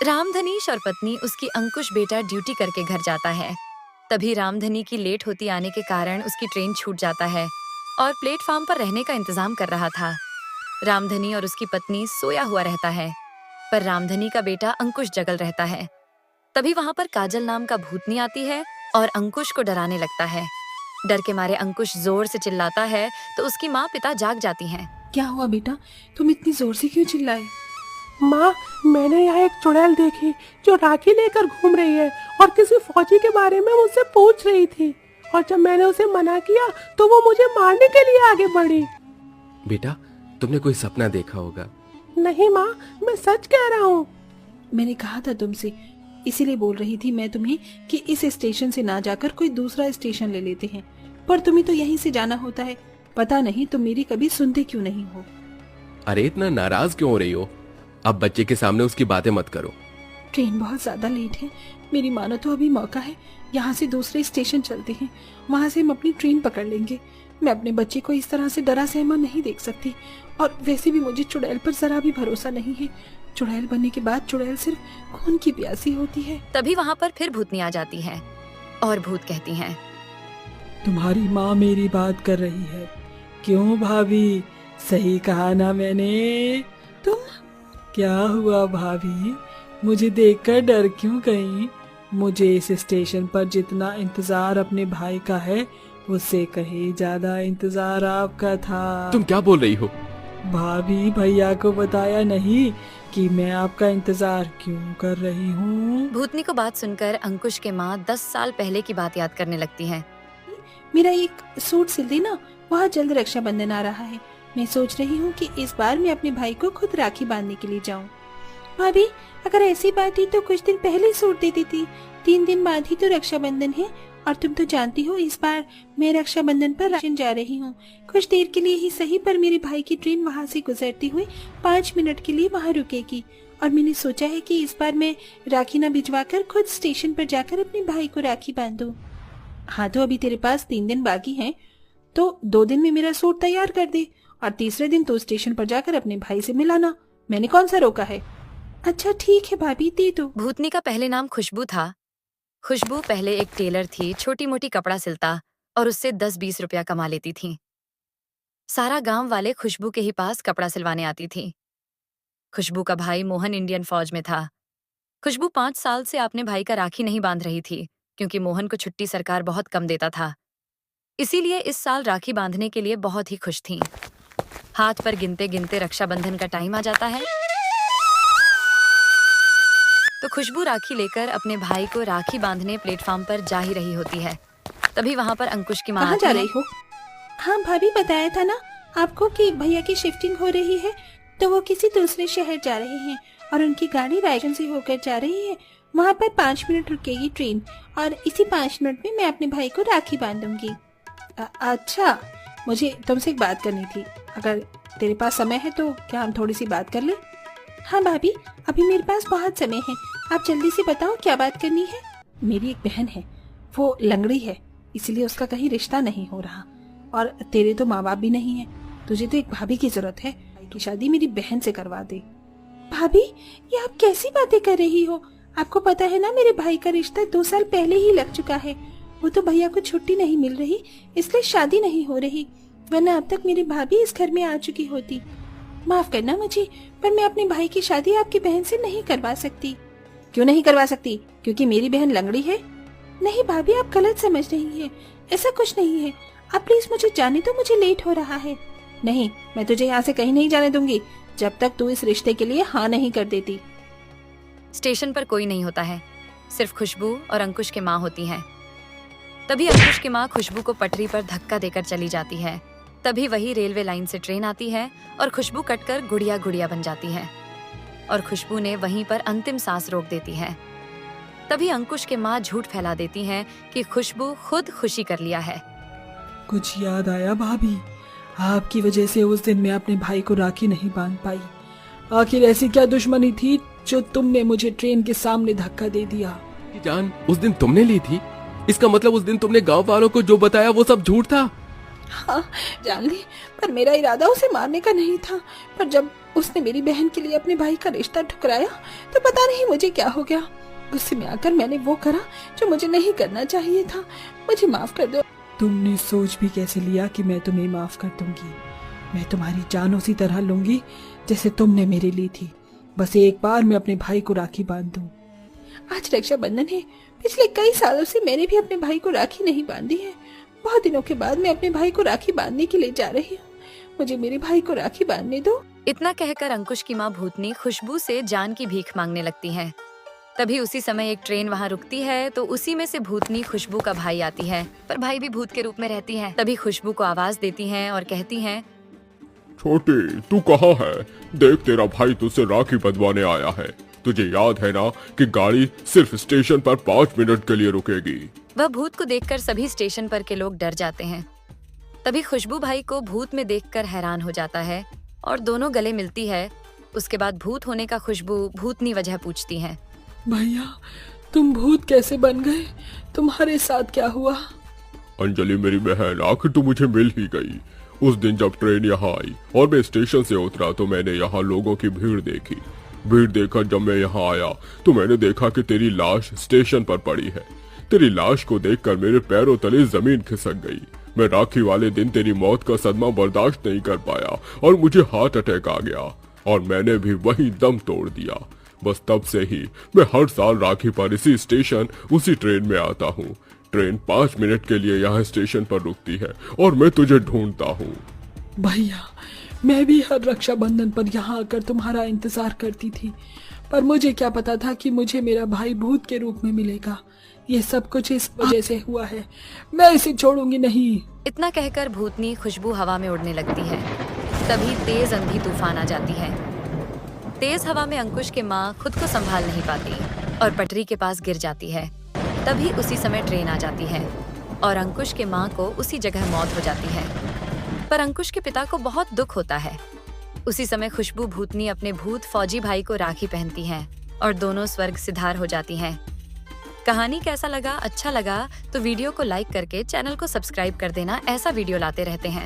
रामधनीश और पत्नी उसकी अंकुश बेटा ड्यूटी करके घर जाता है। तभी रामधनी की लेट होती आने के कारण उसकी ट्रेन छूट जाता है और प्लेटफॉर्म पर रहने का इंतजाम कर रहा था। रामधनी और उसकी पत्नी सोया हुआ रहता है, पर रामधनी का बेटा अंकुश जगल रहता है। तभी वहां पर काजल नाम का भूतनी आती है और अंकुश को डराने लगता है। डर के मारे अंकुश जोर से चिल्लाता है तो उसकी माँ पिता जाग जाती हैं। क्या हुआ बेटा, तुम इतनी जोर से क्यों चिल्लाए? माँ, मैंने यहाँ एक चुड़ैल देखी जो राखी लेकर घूम रही है और किसी फौजी के बारे में मुझसे पूछ रही थी, और जब मैंने उसे मना किया तो वो मुझे मारने के लिए आगे बढ़ी। बेटा, तुमने कोई सपना देखा होगा। नहीं माँ, मैं सच कह रहा हूँ। मैंने कहा था तुमसे, इसीलिए बोल रही थी मैं तुम्हें कि इस स्टेशन से ना जाकर कोई दूसरा स्टेशन ले लेते हैं, पर तुम्हें तो यहीं से जाना होता है। पता नहीं तुम मेरी कभी सुनते क्यों नहीं हो। अरे इतना नाराज क्यों हो रही हो? अब बच्चे के सामने उसकी बातें मत करो। ट्रेन बहुत ज्यादा लेट है, मेरी मानो तो अभी मौका है। यहाँ से दूसरे स्टेशन चलते हैं, वहाँ से हम अपनी ट्रेन पकड़ लेंगे। मैं अपने बच्चे को इस तरह से डरा सहमा नहीं देख सकती, और वैसे भी मुझे चुड़ैल पर जरा भी भरोसा नहीं है। चुड़ैल बनने के बाद चुड़ैल सिर्फ खून की प्यासी होती है। तभी वहाँ पर फिर भूतनी आ जाती है और भूत कहती हैं, तुम्हारी माँ मेरी बात कर रही है। क्यों भाभी, सही कहा ना मैंने? तुम क्या हुआ भाभी, मुझे देखकर डर क्यों गई? मुझे इस स्टेशन पर जितना इंतजार अपने भाई का है, उससे कहीं ज्यादा इंतजार आपका था। तुम क्या बोल रही हो? भाभी, भैया को बताया नहीं कि मैं आपका इंतजार क्यों कर रही हूँ? भूतनी को बात सुनकर अंकुश के माँ 10 साल पहले की बात याद करने लगती हैं। मेरा एक सूट सिल देना, वहाँ जल्द रक्षाबंधन आ रहा है। मैं सोच रही हूँ कि इस बार मैं अपने भाई को खुद राखी बांधने के लिए जाऊँ। भाभी, अगर ऐसी बात थी तो कुछ दिन पहले ही सूट दे देती। 3 दिन बाद ही तो रक्षाबंधन है, और तुम तो जानती हो इस बार मैं रक्षाबंधन पर राशन जा रही हूँ। कुछ देर के लिए ही सही, पर मेरे भाई की ट्रेन वहाँ से गुजरती हुई 5 मिनट के लिए वहाँ रुकेगी, और मैंने सोचा है कि इस बार मैं राखी न भिजवाकर खुद स्टेशन पर जाकर अपने भाई को राखी बांधूं। हाँ, तो अभी तेरे पास 3 दिन बाकी हैं, तो 2 दिन में मेरा सूट तैयार कर दे, और तीसरे दिन तो स्टेशन पर जाकर अपने भाई से मिलाना। मैंने कौन सा रोका है? अच्छा ठीक है भाभी, दे दो। भूतनी का पहले नाम खुशबू था। खुशबू पहले एक टेलर थी, छोटी मोटी कपड़ा सिलता और उससे 10-20 रुपया कमा लेती थी। सारा गांव वाले खुशबू के ही पास कपड़ा सिलवाने आती थी। खुशबू का भाई मोहन इंडियन फौज में था। खुशबू 5 साल से अपने भाई का राखी नहीं बांध रही थी, क्योंकि मोहन को छुट्टी सरकार बहुत कम देता था। इसीलिए इस साल राखी बांधने के लिए बहुत ही खुश थीं। हाथ पर गिनते गिनते रक्षाबंधन का टाइम आ जाता है, तो खुशबू राखी लेकर अपने भाई को राखी बांधने प्लेटफॉर्म पर जा ही रही होती है। तभी वहाँ पर अंकुश की माँ कहाँ आती जा है। रही हो? हाँ भाभी, बताया था ना आपको कि भैया की शिफ्टिंग हो रही है, तो वो किसी दूसरे शहर जा रहे हैं, और उनकी गाड़ी रायगंज से होकर जा रही है। वहाँ पर 5 मिनट रुकेगी ट्रेन, और इसी 5 मिनट में मैं अपने भाई को राखी बांधूंगी। अच्छा, मुझे तुमसे एक बात करनी थी। अगर तेरे पास समय है तो क्या हम थोड़ी सी बात कर ले? हाँ भाभी, अभी मेरे पास बहुत समय है, आप जल्दी से बताओ क्या बात करनी है। मेरी एक बहन है, वो लंगड़ी है, इसलिए उसका कहीं रिश्ता नहीं हो रहा, और तेरे तो माँ बाप भी नहीं है। तुझे तो एक भाभी की जरूरत है, भाई की शादी मेरी बहन से करवा दे। भाभी, ये आप कैसी बातें कर रही हो? आपको पता है ना मेरे भाई का रिश्ता 2 साल पहले ही लग चुका है। वो तो भैया को छुट्टी नहीं मिल रही, इसलिए शादी नहीं हो रही, वरना अब तक मेरी भाभी इस घर में आ चुकी होती। माफ करना मुझे, पर मैं अपने भाई की शादी आपकी बहन से नहीं करवा सकती। क्यों नहीं करवा सकती? क्योंकि मेरी बहन लंगड़ी है? नहीं भाभी, आप गलत समझ रही हैं, ऐसा कुछ नहीं है। आप प्लीज मुझे जाने दो, मुझे लेट हो रहा है। नहीं, मैं तुझे यहाँ से कहीं नहीं जाने दूंगी जब तक तू इस रिश्ते के लिए हाँ नहीं कर देती। स्टेशन पर कोई नहीं होता है, सिर्फ खुशबू और अंकुश के माँ होती हैं। तभी अंकुश की माँ खुशबू को पटरी पर धक्का देकर चली जाती है। तभी वही रेलवे लाइन से ट्रेन आती है और खुशबू कटकर गुड़िया गुड़िया बन जाती है, और खुशबू ने वहीं पर अंतिम सांस रोक देती है। तभी अंकुश के माँ झूठ फैला देती हैं कि खुशबू खुद खुशी कर लिया है। कुछ याद आया भाभी, आपकी वजह से उस दिन मैं अपने भाई को राखी नहीं बांध पाई। आखिर ऐसी क्या दुश्मनी थी जो तुमने मुझे ट्रेन के सामने धक्का दे दिया? जान, उस दिन तुमने ली थी? इसका मतलब उस दिन तुमने गांव वालों को जो बताया वो सब झूठ था? हाँ जान ली, पर मेरा इरादा उसे मारने का नहीं था। पर जब उसने मेरी बहन के लिए अपने भाई का रिश्ता ठुकराया तो पता नहीं मुझे क्या हो गया। गुस्से में आकर मैंने वो करा जो मुझे नहीं करना चाहिए था। मुझे माफ कर दो। तुमने सोच भी कैसे लिया कि मैं तुम्हें माफ कर दूंगी? मैं तुम्हारी जान उसी तरह लूंगी जैसे तुमने मेरे ली थी। बस एक बार मैं अपने भाई को राखी बांध दूं। आज रक्षाबंधन है। पिछले कई सालों से मैंने भी अपने भाई को राखी नहीं बांधी है। बहुत दिनों के बाद मैं अपने भाई को राखी बांधने के लिए जा रही हूँ। मुझे मेरे भाई को राखी बांधने दो। इतना कहकर अंकुश की माँ भूतनी खुशबू से जान की भीख मांगने लगती है। तभी उसी समय एक ट्रेन वहाँ रुकती है तो उसी में से भूतनी खुशबू का भाई आती है, पर भाई भी भूत के रूप में रहती है। तभी खुशबू को आवाज देती हैं और कहती हैं, छोटी तू कहाँ है? देख तेरा भाई तुझसे राखी बंधवाने आया है। तुझे याद है ना कि गाड़ी सिर्फ स्टेशन पर 5 मिनट के लिए रुकेगी। वह भूत को देखकर सभी स्टेशन पर के लोग डर जाते हैं। तभी खुशबू भाई को भूत में देखकर हैरान हो जाता है और दोनों गले मिलती है। उसके बाद भूत होने का खुशबू भूतनी वजह पूछती है। भैया, तुम भूत कैसे बन गए? तुम्हारे साथ क्या हुआ? अंजलि मेरी बहन, आखिर तू मुझे मिल ही गई। उस दिन जब ट्रेन यहाँ आई और मैं स्टेशन से उतरा तो मैंने यहाँ लोगों की भीड़ देखी। भीड़ देखकर जब मैं यहाँ आया तो मैंने देखा कि तेरी लाश स्टेशन पर पड़ी है। तेरी लाश को देखकर मेरे पैरों तले जमीन खिसक गई। मैं राखी वाले दिन तेरी मौत का सदमा बर्दाश्त नहीं कर पाया और मुझे हार्ट अटैक आ गया और मैंने भी वही दम तोड़ दिया। बस तब से ही मैं हर साल राखी पर इसी स्टेशन उसी ट्रेन में आता हूँ। ट्रेन 5 मिनट के लिए यहाँ स्टेशन पर रुकती है और मैं तुझे ढूंढता हूँ। भैया, मैं भी हर रक्षाबंधन पर यहाँ आकर तुम्हारा इंतजार करती थी, पर मुझे क्या पता था कि मुझे मेरा भाई भूत के रूप में मिलेगा। ये सब कुछ इस वजह से हुआ है। मैं इसे छोड़ूंगी नहीं। इतना कहकर भूतनी खुशबू हवा में उड़ने लगती है। तभी तेज आंधी तूफान आ जाती है। तेज हवा में अंकुश की माँ खुद को संभाल नहीं पाती और पटरी के पास गिर जाती है। तभी उसी समय ट्रेन आ जाती है और अंकुश के माँ को उसी जगह मौत हो जाती है। पर अंकुश के पिता को बहुत दुख होता है। उसी समय खुशबू भूतनी अपने भूत फौजी भाई को राखी पहनती हैं और दोनों स्वर्ग सिधार हो जाती हैं। कहानी कैसा लगा? अच्छा लगा तो वीडियो को लाइक करके चैनल को सब्सक्राइब कर देना। ऐसा वीडियो लाते रहते हैं।